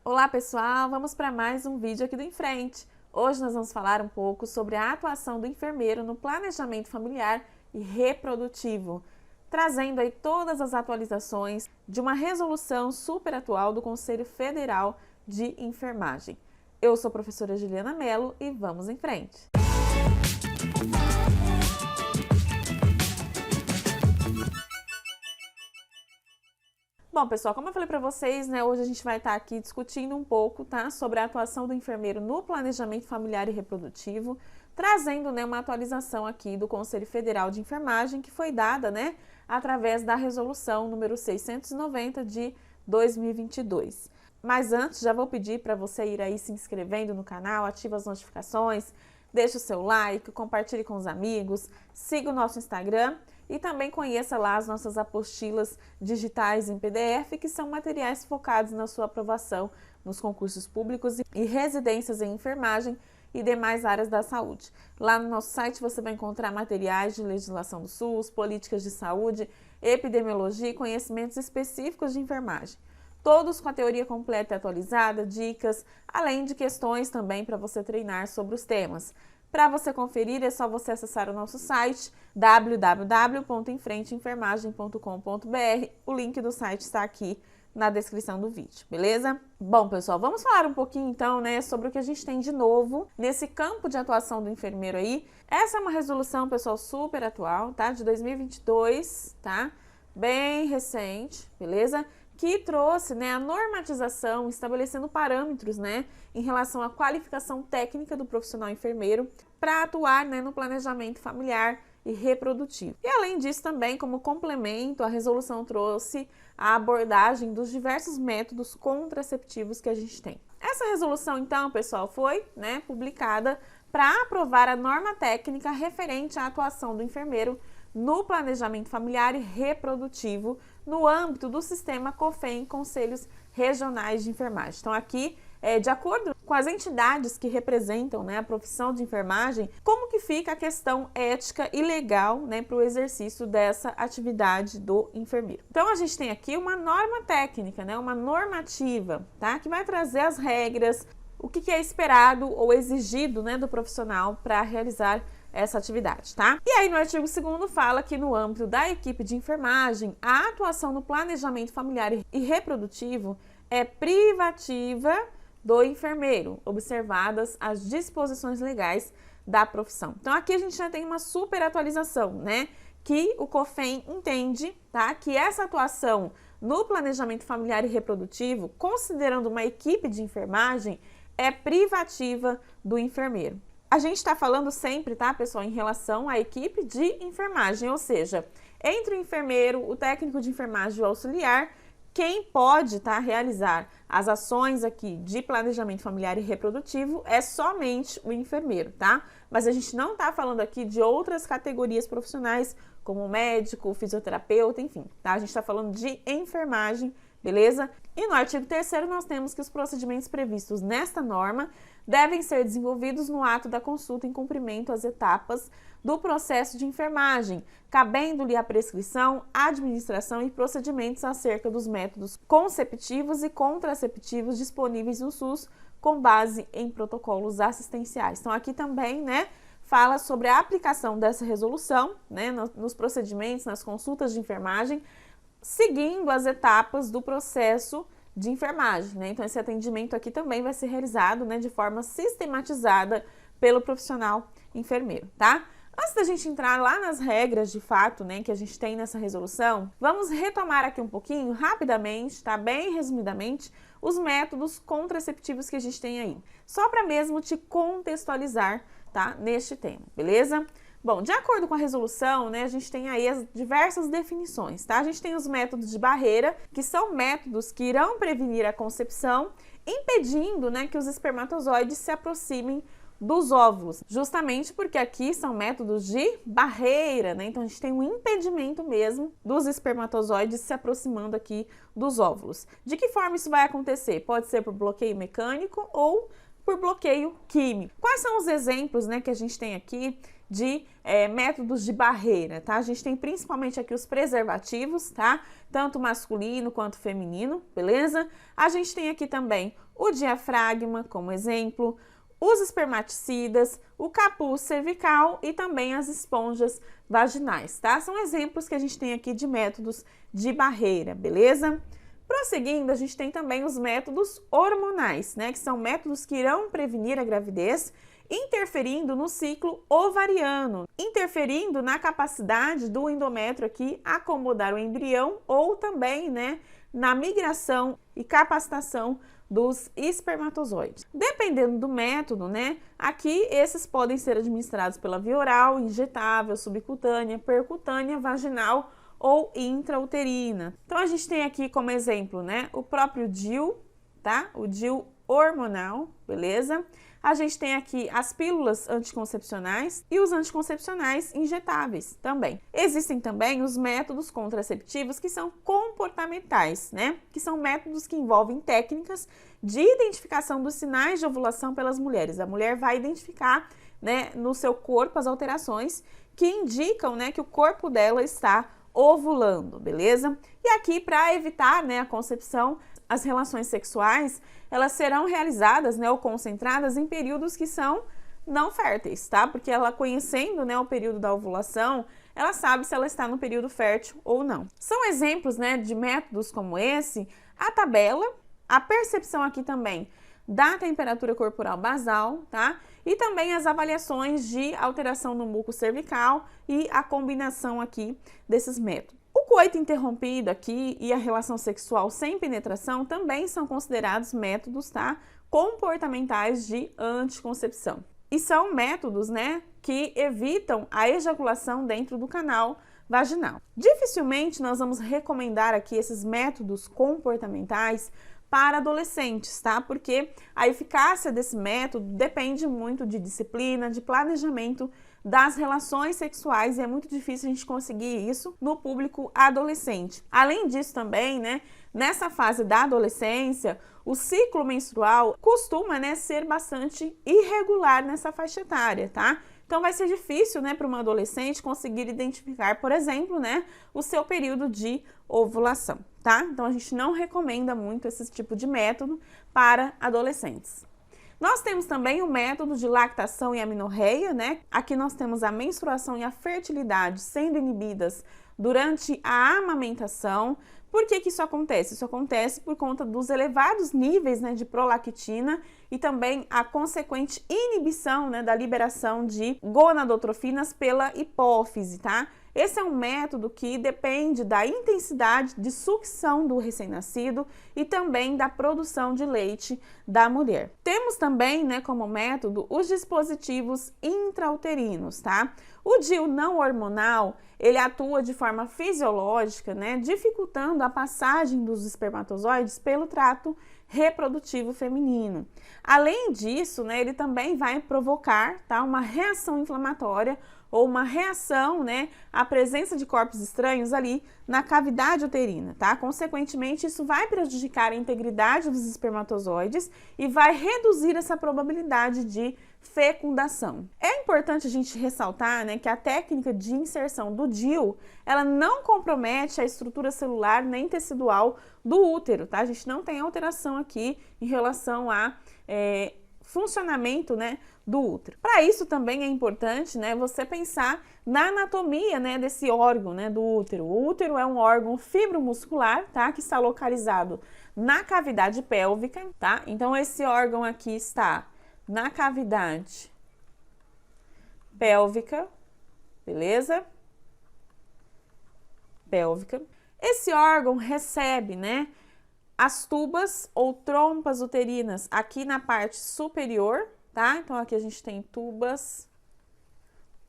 Olá pessoal, vamos para mais um vídeo aqui do Em Frente. Hoje nós vamos falar um pouco sobre a atuação do enfermeiro no planejamento familiar e reprodutivo, trazendo aí todas as atualizações de uma resolução super atual do Conselho Federal de Enfermagem. Eu sou a professora Juliana Mello e vamos em frente. Bom, pessoal, como eu falei para vocês, hoje a gente vai estar aqui discutindo um pouco, sobre a atuação do enfermeiro no planejamento familiar e reprodutivo, trazendo, uma atualização aqui do Conselho Federal de Enfermagem, que foi dada, através da resolução número 690 de 2022. Mas antes, já vou pedir para você ir aí se inscrevendo no canal, ativa as notificações, deixa o seu like, compartilhe com os amigos, siga o nosso Instagram e também conheça lá as nossas apostilas digitais em PDF, que são materiais focados na sua aprovação nos concursos públicos e residências em enfermagem e demais áreas da saúde. Lá no nosso site você vai encontrar materiais de legislação do SUS, políticas de saúde, epidemiologia e conhecimentos específicos de enfermagem. Todos com a teoria completa e atualizada, dicas, além de questões também para você treinar sobre os temas. Para você conferir, é só você acessar o nosso site www.enfrenteenfermagem.com.br. O link do site está aqui na descrição do vídeo, beleza? Bom, pessoal, vamos falar um pouquinho então, sobre o que a gente tem de novo nesse campo de atuação do enfermeiro aí. Essa é uma resolução, pessoal, super atual, de 2022, bem recente, beleza? Que trouxe, a normatização, estabelecendo parâmetros, em relação à qualificação técnica do profissional enfermeiro para atuar, no planejamento familiar e reprodutivo. E além disso também, como complemento, a resolução trouxe a abordagem dos diversos métodos contraceptivos que a gente tem. Essa resolução, então, pessoal, foi, publicada para aprovar a norma técnica referente à atuação do enfermeiro no planejamento familiar e reprodutivo no âmbito do sistema COFEM, Conselhos Regionais de Enfermagem. Então aqui, de acordo com as entidades que representam a profissão de enfermagem, como que fica a questão ética e legal para o exercício dessa atividade do enfermeiro. Então a gente tem aqui uma norma técnica, uma normativa, que vai trazer as regras, o que é esperado ou exigido do profissional para realizar essa atividade, E aí no artigo 2º fala que no âmbito da equipe de enfermagem, a atuação no planejamento familiar e reprodutivo é privativa do enfermeiro, observadas as disposições legais da profissão. Então aqui a gente já tem uma super atualização, que o COFEM entende, que essa atuação no planejamento familiar e reprodutivo, considerando uma equipe de enfermagem, é privativa do enfermeiro. A gente está falando sempre, pessoal, em relação à equipe de enfermagem, ou seja, entre o enfermeiro, o técnico de enfermagem e o auxiliar, quem pode realizar as ações aqui de planejamento familiar e reprodutivo é somente o enfermeiro, Mas a gente não está falando aqui de outras categorias profissionais, como o médico, o fisioterapeuta, enfim, A gente está falando de enfermagem, beleza? E no artigo 3º nós temos que os procedimentos previstos nesta norma devem ser desenvolvidos no ato da consulta em cumprimento às etapas do processo de enfermagem, cabendo-lhe a prescrição, administração e procedimentos acerca dos métodos conceptivos e contraceptivos disponíveis no SUS com base em protocolos assistenciais. Então aqui também, fala sobre a aplicação dessa resolução, nos procedimentos, nas consultas de enfermagem, seguindo as etapas do processo de enfermagem, Então esse atendimento aqui também vai ser realizado, de forma sistematizada pelo profissional enfermeiro, Antes da gente entrar lá nas regras de fato, que a gente tem nessa resolução, vamos retomar aqui um pouquinho, rapidamente, bem resumidamente, os métodos contraceptivos que a gente tem aí. Só para mesmo te contextualizar, neste tema, beleza? Bom, de acordo com a resolução, a gente tem aí as diversas definições, A gente tem os métodos de barreira, que são métodos que irão prevenir a concepção, impedindo, que os espermatozoides se aproximem dos óvulos, justamente porque aqui são métodos de barreira, Então a gente tem um impedimento mesmo dos espermatozoides se aproximando aqui dos óvulos. De que forma isso vai acontecer? Pode ser por bloqueio mecânico ou por bloqueio químico. Quais são os exemplos, que a gente tem aqui de métodos de barreira, A gente tem principalmente aqui os preservativos, Tanto masculino quanto feminino, beleza? A gente tem aqui também o diafragma, como exemplo, os espermaticidas, o capuz cervical e também as esponjas vaginais, tá? São exemplos que a gente tem aqui de métodos de barreira, beleza? Prosseguindo, a gente tem também os métodos hormonais, né? Que são métodos que irão prevenir a gravidez, interferindo no ciclo ovariano, interferindo na capacidade do endométrio aqui acomodar o embrião ou também, né, na migração e capacitação dos espermatozoides. Dependendo do método, né, aqui esses podem ser administrados pela via oral, injetável, subcutânea, percutânea, vaginal ou intrauterina. Então a gente tem aqui como exemplo, né, o próprio DIU, tá? O DIU hormonal, beleza? A gente tem aqui as pílulas anticoncepcionais e os anticoncepcionais injetáveis também. Existem também os métodos contraceptivos que são comportamentais, né? Que são métodos que envolvem técnicas de identificação dos sinais de ovulação pelas mulheres. A mulher vai identificar, né, no seu corpo as alterações que indicam, né, que o corpo dela está ovulando, beleza? E aqui, para evitar, né, a concepção, as relações sexuais, elas serão realizadas, né, ou concentradas em períodos que são não férteis, tá? Porque ela conhecendo, né, o período da ovulação, ela sabe se ela está no período fértil ou não. São exemplos, né, de métodos como esse, a tabela, a percepção aqui também da temperatura corporal basal, tá? E também as avaliações de alteração no muco cervical e a combinação aqui desses métodos. O coito interrompido aqui e a relação sexual sem penetração também são considerados métodos, tá, comportamentais de anticoncepção. E são métodos, né, que evitam a ejaculação dentro do canal vaginal. Dificilmente nós vamos recomendar aqui esses métodos comportamentais para adolescentes, tá? Porque a eficácia desse método depende muito de disciplina, de planejamento das relações sexuais e é muito difícil a gente conseguir isso no público adolescente. Além disso também, né, nessa fase da adolescência, o ciclo menstrual costuma, né, ser bastante irregular nessa faixa etária, tá? Então vai ser difícil, né, para uma adolescente conseguir identificar, por exemplo, né, o seu período de ovulação, tá? Então a gente não recomenda muito esse tipo de método para adolescentes. Nós temos também o método de lactação e amenorreia, né? Aqui nós temos a menstruação e a fertilidade sendo inibidas durante a amamentação. Por que isso acontece? Isso acontece por conta dos elevados níveis, né, de prolactina e também a consequente inibição, né, da liberação de gonadotrofinas pela hipófise, tá? Esse é um método que depende da intensidade de sucção do recém-nascido e também da produção de leite da mulher. Temos também, né, como método os dispositivos intrauterinos, tá? O DIU não hormonal, ele atua de forma fisiológica, né, dificultando a passagem dos espermatozoides pelo trato reprodutivo feminino. Além disso, né, ele também vai provocar, tá, uma reação inflamatória ou uma reação, né, à presença de corpos estranhos ali na cavidade uterina, tá? Consequentemente, isso vai prejudicar a integridade dos espermatozoides e vai reduzir essa probabilidade de fecundação. É importante a gente ressaltar, né, que a técnica de inserção do DIU, ela não compromete a estrutura celular nem tecidual do útero, tá? A gente não tem alteração aqui em relação a funcionamento, né, do útero. Para isso também é importante, né, você pensar na anatomia, né, desse órgão, né, do útero. O útero é um órgão fibromuscular, tá, que está localizado na cavidade pélvica, tá? Então esse órgão aqui está na cavidade pélvica, beleza? Pélvica. Esse órgão recebe, né, as tubas ou trompas uterinas aqui na parte superior, tá? Então aqui a gente tem tubas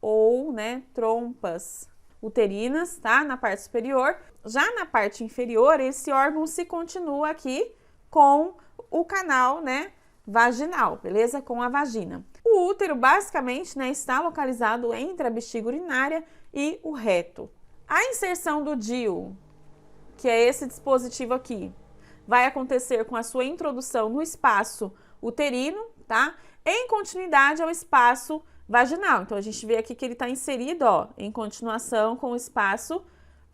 ou, né, trompas uterinas, tá? Na parte superior. Já na parte inferior, esse órgão se continua aqui com o canal, né, vaginal, beleza? Com a vagina. O útero basicamente, né, está localizado entre a bexiga urinária e o reto. A inserção do DIU, que é esse dispositivo aqui, vai acontecer com a sua introdução no espaço uterino, tá? Em continuidade ao espaço vaginal. Então, a gente vê aqui que ele está inserido, ó, em continuação com o espaço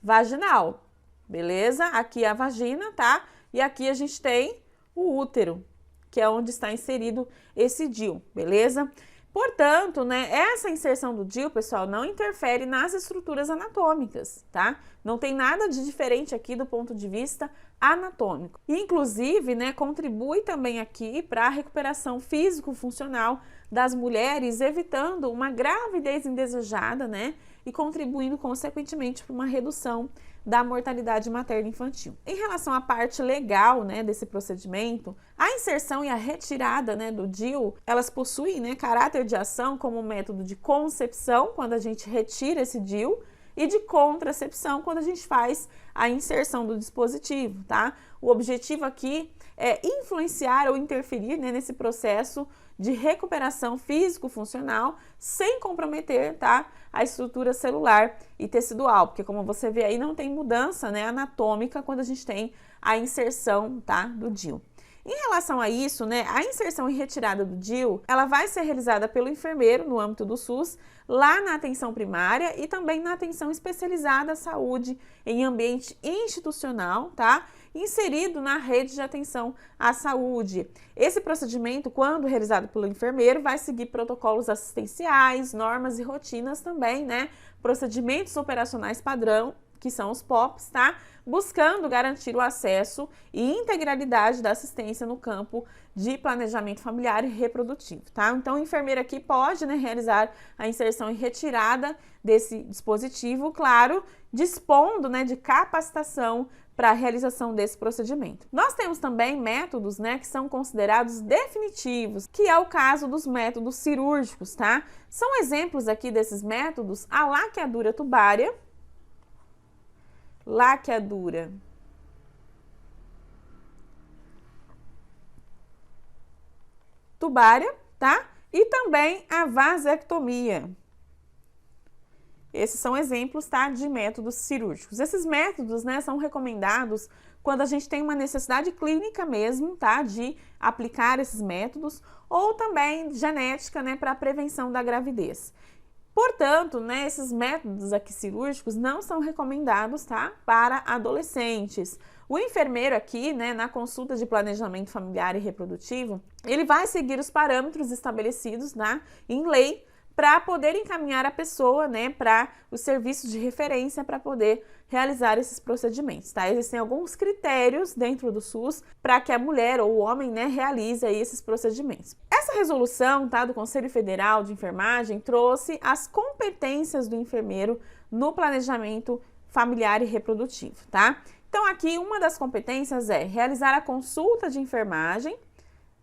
vaginal, beleza? Aqui é a vagina, tá? E aqui a gente tem o útero, que é onde está inserido esse DIU, beleza? Portanto, né, essa inserção do DIU, pessoal, não interfere nas estruturas anatômicas, tá? Não tem nada de diferente aqui do ponto de vista anatômico. Inclusive, né, contribui também aqui para a recuperação físico-funcional das mulheres, evitando uma gravidez indesejada, né, e contribuindo, consequentemente, para uma redução da mortalidade materno-infantil. Em relação à parte legal, né, desse procedimento, a inserção e a retirada, né, do DIU, elas possuem, né, caráter de ação como método de concepção, quando a gente retira esse DIU, e de contracepção, quando a gente faz a inserção do dispositivo, tá? O objetivo aqui é influenciar ou interferir, né, nesse processo de recuperação físico-funcional sem comprometer, tá, a estrutura celular e tecidual, porque como você vê aí não tem mudança, né, anatômica quando a gente tem a inserção, tá, do DIU. Em relação a isso, né, a inserção e retirada do DIU, ela vai ser realizada pelo enfermeiro no âmbito do SUS, lá na atenção primária e também na atenção especializada à saúde em ambiente institucional, tá? Inserido na rede de atenção à saúde. Esse procedimento, quando realizado pelo enfermeiro, vai seguir protocolos assistenciais, normas e rotinas também, né? Procedimentos operacionais padrão, que são os POPs, tá? Buscando garantir o acesso e integralidade da assistência no campo de planejamento familiar e reprodutivo, tá? Então, o enfermeiro aqui pode, né, realizar a inserção e retirada desse dispositivo, claro, dispondo, né, de capacitação para a realização desse procedimento. Nós temos também métodos, né, que são considerados definitivos, que é o caso dos métodos cirúrgicos, tá? São exemplos aqui desses métodos a laqueadura tubária, laqueadura tubária, tá? E também a vasectomia. Esses são exemplos, tá, de métodos cirúrgicos. Esses métodos, né, são recomendados quando a gente tem uma necessidade clínica mesmo, tá, de aplicar esses métodos, ou também genética, né, para a prevenção da gravidez. Portanto, né, esses métodos aqui cirúrgicos não são recomendados, tá, para adolescentes. O enfermeiro aqui, né, na consulta de planejamento familiar e reprodutivo, ele vai seguir os parâmetros estabelecidos, né, em lei para poder encaminhar a pessoa, né, para os serviços de referência para poder realizar esses procedimentos, tá? Existem alguns critérios dentro do SUS para que a mulher ou o homem, né, realize aí esses procedimentos. Essa resolução, tá, do Conselho Federal de Enfermagem trouxe as competências do enfermeiro no planejamento familiar e reprodutivo, tá? Então, aqui uma das competências é realizar a consulta de enfermagem,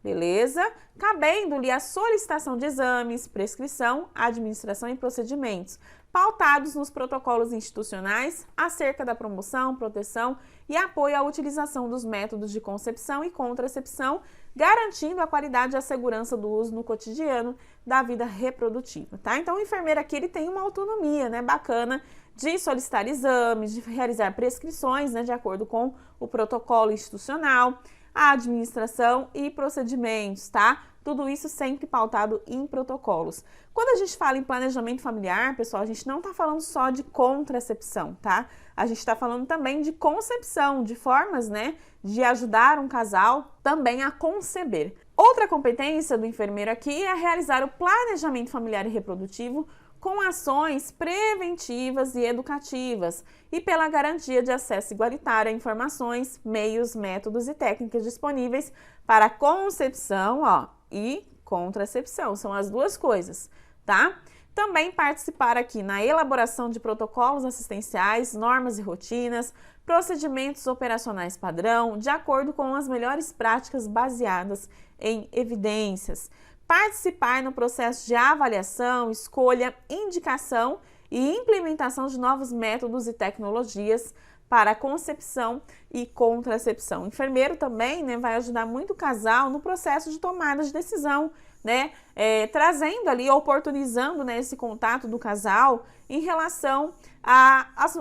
beleza? Cabendo-lhe a solicitação de exames, prescrição, administração e procedimentos, pautados nos protocolos institucionais acerca da promoção, proteção e apoio à utilização dos métodos de concepção e contracepção, garantindo a qualidade e a segurança do uso no cotidiano da vida reprodutiva, tá? Então, o enfermeiro aqui, ele tem uma autonomia, né, bacana de solicitar exames, de realizar prescrições, né, de acordo com o protocolo institucional, a administração e procedimentos, tá? Tudo isso sempre pautado em protocolos. Quando a gente fala em planejamento familiar, pessoal, a gente não tá falando só de contracepção, tá? A gente tá falando também de concepção, de formas, né, de ajudar um casal também a conceber. Outra competência do enfermeiro aqui é realizar o planejamento familiar e reprodutivo com ações preventivas e educativas e pela garantia de acesso igualitário a informações, meios, métodos e técnicas disponíveis para concepção, ó, e contracepção. São as duas coisas, tá? Também participar aqui na elaboração de protocolos assistenciais, normas e rotinas, procedimentos operacionais padrão, de acordo com as melhores práticas baseadas em evidências. Participar no processo de avaliação, escolha, indicação e implementação de novos métodos e tecnologias para a concepção e contracepção. O enfermeiro também, né, vai ajudar muito o casal no processo de tomada de decisão, né, trazendo ali, oportunizando, né, esse contato do casal em relação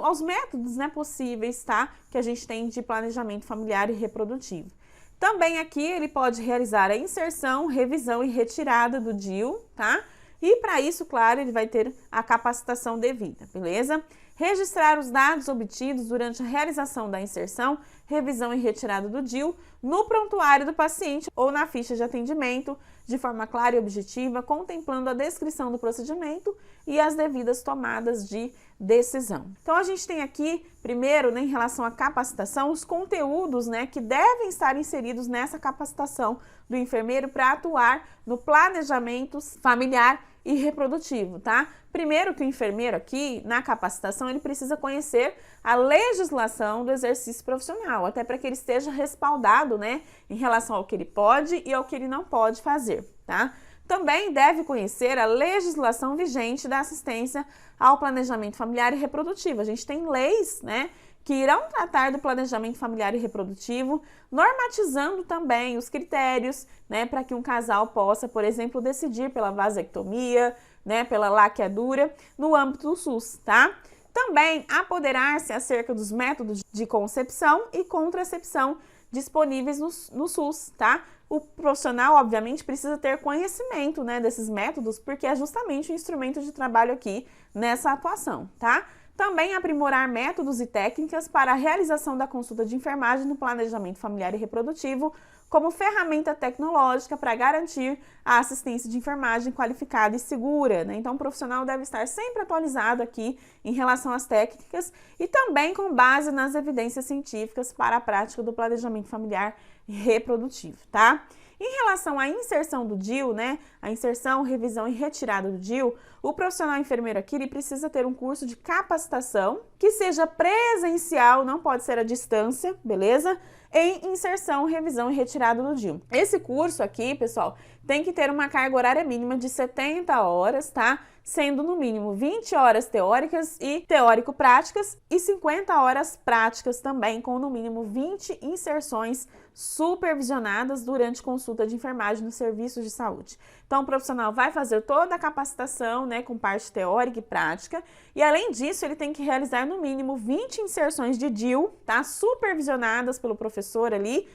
aos métodos, né, possíveis, tá, que a gente tem de planejamento familiar e reprodutivo. Também aqui ele pode realizar a inserção, revisão e retirada do DIU, tá? E para isso, claro, ele vai ter a capacitação devida, beleza? registrar os dados obtidos durante a realização da inserção, revisão e retirada do DIU no prontuário do paciente ou na ficha de atendimento, de forma clara e objetiva, contemplando a descrição do procedimento e as devidas tomadas de decisão. Então, a gente tem aqui, primeiro, né, em relação à capacitação, os conteúdos, né, que devem estar inseridos nessa capacitação do enfermeiro para atuar no planejamento familiar e reprodutivo, tá? Primeiro que o enfermeiro aqui, na capacitação, ele precisa conhecer a legislação do exercício profissional, até para que ele esteja respaldado, né, em relação ao que ele pode e ao que ele não pode fazer, tá? Também deve conhecer a legislação vigente da assistência ao planejamento familiar e reprodutivo. A gente tem leis, né, que irão tratar do planejamento familiar e reprodutivo, normatizando também os critérios, né, para que um casal possa, por exemplo, decidir pela vasectomia, né, pela laqueadura, no âmbito do SUS, tá? Também apoderar-se acerca dos métodos de concepção e contracepção disponíveis no SUS, tá? O profissional, obviamente, precisa ter conhecimento, né, desses métodos, porque é justamente o instrumento de trabalho aqui nessa atuação, tá? Também aprimorar métodos e técnicas para a realização da consulta de enfermagem no planejamento familiar e reprodutivo, como ferramenta tecnológica para garantir a assistência de enfermagem qualificada e segura, né? Então, o profissional deve estar sempre atualizado aqui em relação às técnicas e também com base nas evidências científicas para a prática do planejamento familiar e reprodutivo, tá? Em relação à inserção do DIU, né, a inserção, revisão e retirada do DIU, o profissional enfermeiro aqui ele precisa ter um curso de capacitação que seja presencial, não pode ser à distância, beleza? Em inserção, revisão e retirada do DIU. Esse curso aqui, pessoal, tem que ter uma carga horária mínima de 70 horas, tá? Sendo no mínimo 20 horas teóricas e teórico-práticas e 50 horas práticas também, com no mínimo 20 inserções supervisionadas durante consulta de enfermagem nos serviços de saúde. Então, o profissional vai fazer toda a capacitação, né, com parte teórica e prática, e além disso, ele tem que realizar no mínimo 20 inserções de DIU, tá? Supervisionadas pelo professor ali,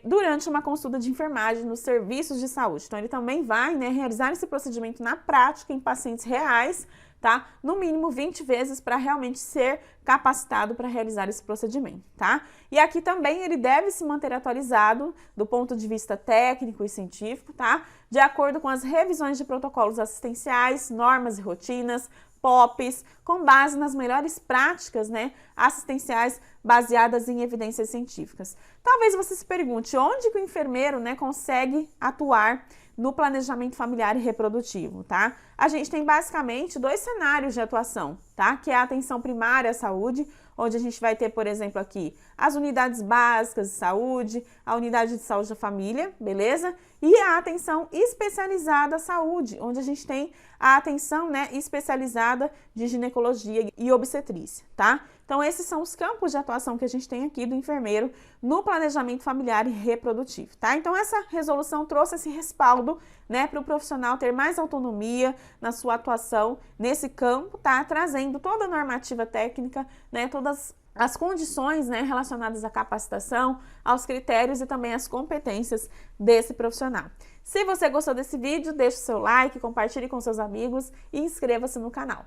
durante uma consulta de enfermagem nos serviços de saúde. Então, ele também vai, né, realizar esse procedimento na prática em pacientes reais, tá? No mínimo 20 vezes para realmente ser capacitado para realizar esse procedimento, tá? E aqui também ele deve se manter atualizado do ponto de vista técnico e científico, tá? De acordo com as revisões de protocolos assistenciais, normas e rotinas, POPs, com base nas melhores práticas, né, assistenciais baseadas em evidências científicas. Talvez você se pergunte onde que o enfermeiro, né, consegue atuar no planejamento familiar e reprodutivo, tá? A gente tem basicamente 2 cenários de atuação, tá? Que é a atenção primária à saúde, onde a gente vai ter, por exemplo, aqui as unidades básicas de saúde, a unidade de saúde da família, beleza? E a atenção especializada à saúde, onde a gente tem a atenção, né, especializada de ginecologia e obstetrícia, tá? Então, esses são os campos de atuação que a gente tem aqui do enfermeiro no planejamento familiar e reprodutivo, tá? Então, essa resolução trouxe esse respaldo, né, para o profissional ter mais autonomia na sua atuação nesse campo, tá? Trazendo toda a normativa técnica, né, todas as condições, né, relacionadas à capacitação, aos critérios e também às competências desse profissional. Se você gostou desse vídeo, deixe o seu like, compartilhe com seus amigos e inscreva-se no canal.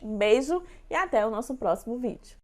Um beijo e até o nosso próximo vídeo.